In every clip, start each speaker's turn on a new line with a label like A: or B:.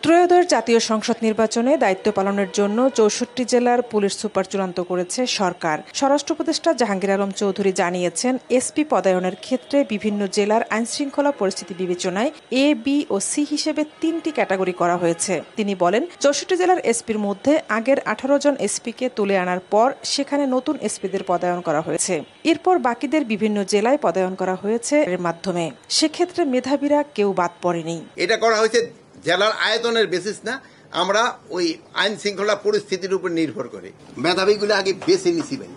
A: ত্রয়োদশ জাতীয় সংসদ নির্বাচনে দায়িত্ব পালনের জন্য ৬৪ জেলার পুলিশ সুপার চূড়ান্ত করেছে সরকার। স্বরাষ্ট্র উপদেষ্টা জাহাঙ্গীর আলম চৌধুরী জানিয়েছেন, এসপি পদায়নের ক্ষেত্রে বিভিন্ন জেলার আইনশৃঙ্খলা পরিস্থিতি বিবেচনায় এ, বি ও সি হিসেবে ৩টি ক্যাটাগরি করা হয়েছে। তিনি বলেন, ৬৪ জেলার এসপির মধ্যে আগের ১৮ জন এসপিকে তুলে আনার পর সেখানে নতুন এসপিদের পদায়ন করা হয়েছে। এরপর বাকিদের বিভিন্ন জেলায় পদায়ন করা হয়েছে এর মাধ্যমে। সেক্ষেত্রে মেধাবীরা কেউ বাদ পড়েনি।
B: এটা করা হয়েছে জেলার আয়তনের বেসিস না, আমরা ওই আইন শৃঙ্খলা পরিস্থিতির উপর নির্ভর করে মেধাবীগুলো আগে বেছে নিছি ভাই।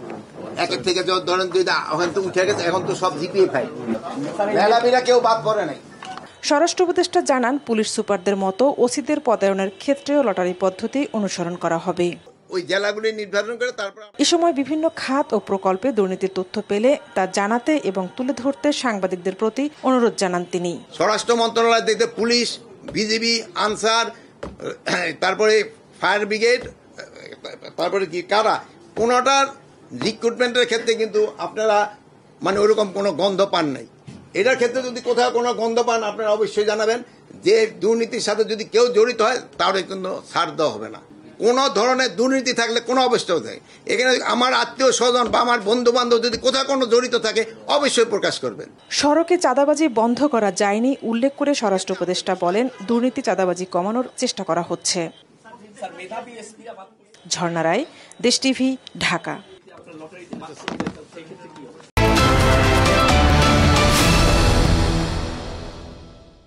B: একের থেকে ধরেন এখন তো উঠে গেছে, এখন তো সব জিপিএ ভাই, মেধাবীরা কেউ বাদ পড়ে নাই।
A: স্বরাষ্ট্র উপদেষ্টা জানান, পুলিশ সুপারদের মতো ওসিদের পদায়নের ক্ষেত্রেও লটারি পদ্ধতি অনুসরণ করা হবে।
B: ওই জেলাগুলি নির্ধারণ করে তারপর
A: এ সময় বিভিন্ন খাত ও প্রকল্পে দুর্নীতির তথ্য পেলে তা জানাতে এবং তুলে ধরতে সাংবাদিকদের প্রতি অনুরোধ জানান তিনি।
B: স্বরাষ্ট্র মন্ত্রণালয় দেখতে পুলিশ, বিজিবি, আনসার, তারপরে ফায়ার ব্রিগেড, তারপরে কি কারা, কোনোটার রিক্রুটমেন্টের ক্ষেত্রে কিন্তু আপনারা মানে ওরকম কোনো গন্ধ পান নাই। এটার ক্ষেত্রে যদি কোথাও কোনো গন্ধ পান আপনারা অবশ্যই জানাবেন। যে দুর্নীতির সাথে যদি কেউ জড়িত হয় তাহলে কিন্তু ছাড় দেওয়া হবে না। কোনো ধরনের দুর্নীতি থাকলে কোনো অবস্থাও থাকে, এখানে আমার আত্মীয় স্বজন বা আমার বন্ধু বান্ধব যদি কোথাও কোনো জড়িত থাকে অবশ্যই প্রকাশ করবেন।
A: সড়কে চাঁদাবাজি বন্ধ করা যায়নি উল্লেখ করে স্বরাষ্ট্র উপদেষ্টা বলেন, দুর্নীতি চাঁদাবাজি কমানোর চেষ্টা করা হচ্ছে। ঝর্ণা রায়, দেশ টিভি, ঢাকা।